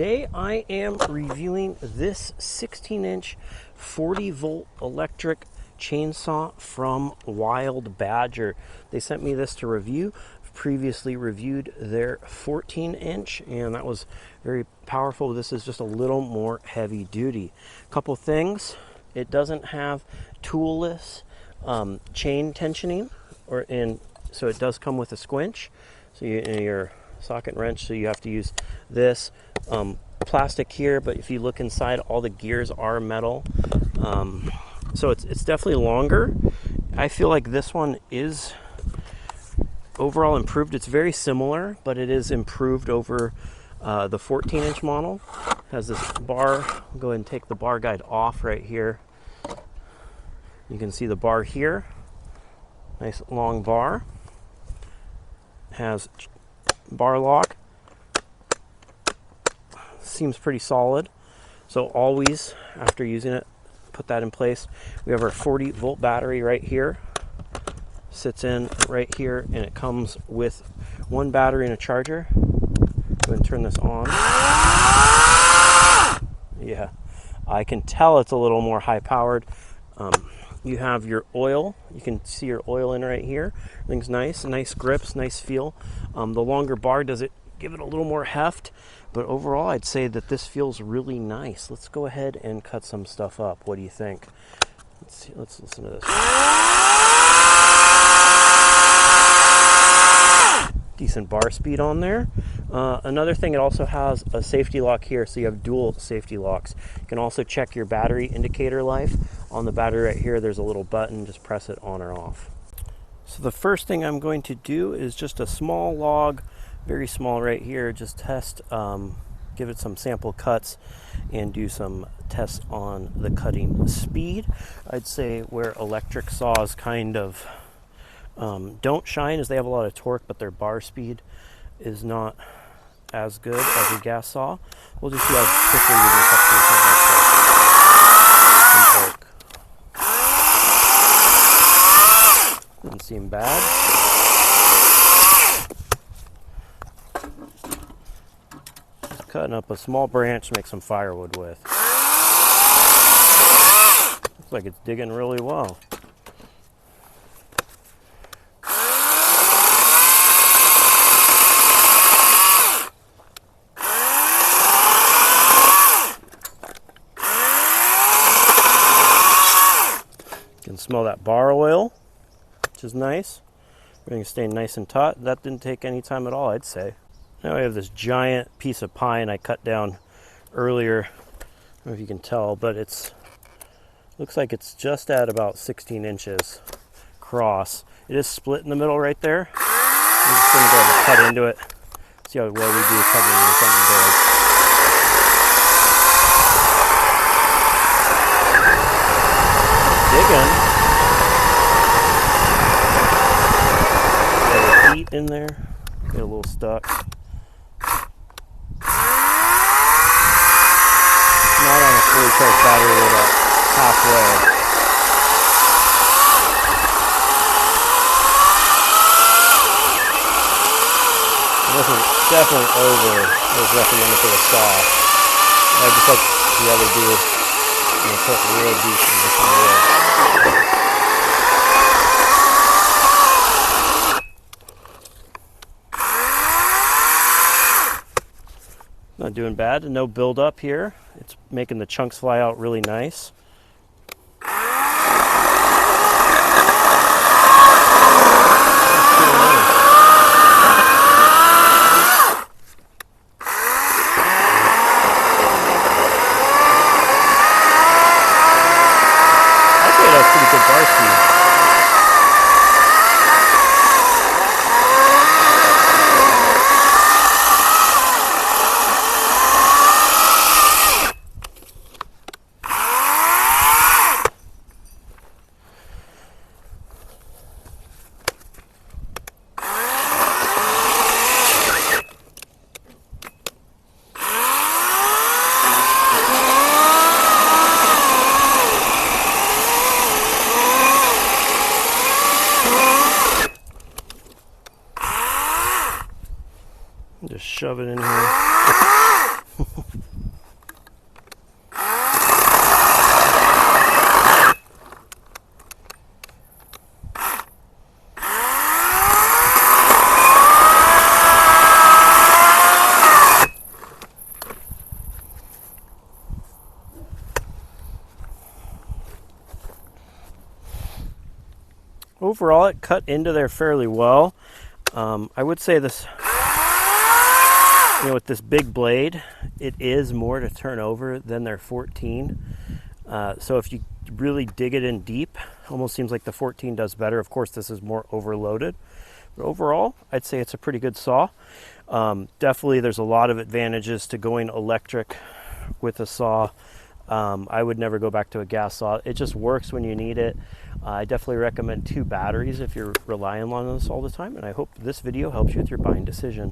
Today I am reviewing this 16-inch 40-volt electric chainsaw from Wild Badger. They sent me this to review. I've previously reviewed their 14-inch and that was very powerful. This is just a little more heavy duty. Couple things, it doesn't have toolless chain tensioning, so it does come with a squinch. So your socket wrench, so you have to use this plastic here, but if you look inside, all the gears are metal. So it's definitely longer. I feel like this one is overall improved. It's very similar, but it is improved over the 14-inch model. It has this bar. I'll go ahead and take the bar guide off right here. You can see the bar here. Nice long bar. Has bar lock. Seems pretty solid. So always, after using it, put that in place. We have our 40-volt battery right here. Sits in right here, and it comes with one battery and a charger. Go ahead and turn this on. Yeah, I can tell it's a little more high-powered. You have your oil. You can see your oil in right here. Everything's nice grips, nice feel. The longer bar does it give it a little more heft, but overall I'd say that this feels really nice. Let's go ahead and cut some stuff up. What do you think? Let's listen to this. Decent bar speed on there. Another thing, it also has a safety lock here, so you have dual safety locks. You can also check your battery indicator life. On the battery right here, there's a little button. Just press it on or off. So the first thing I'm going to do is just a small log, very small right here, just test, give it some sample cuts and do some tests on the cutting speed. I'd say where electric saws kind of don't shine is they have a lot of torque, but their bar speed is not as good as a gas saw. We'll just see how quickly we can cut through something like this. Doesn't seem bad. Just cutting up a small branch to make some firewood with. Looks like it's digging really well. You can smell that bar oil, which is nice. Everything's staying nice and taut. That didn't take any time at all, I'd say. Now we have this giant piece of pine I cut down earlier. I don't know if you can tell, but looks like it's just at about 16 inches across. It is split in the middle right there. I'm just going to go ahead and cut into it. See how well we do cutting into something big. Digging. Heat in there, get a little stuck. Not on a fully charged battery, we're about halfway. This is definitely over what was recommended for the saw. I just like the other dude, I'm going to put real deep in this one. Not doing bad, no build up here. It's making the chunks fly out really nice. I'd say that's pretty good bar speed. overall, it cut into there fairly well. I would say this, with this big blade, it is more to turn over than their 14. So if you really dig it in deep, almost seems like the 14 does better. Of course, this is more overloaded. But overall, I'd say it's a pretty good saw. Definitely, there's a lot of advantages to going electric with a saw. I would never go back to a gas saw. It just works when you need it. I definitely recommend 2 batteries if you're relying on this all the time. And I hope this video helps you with your buying decision.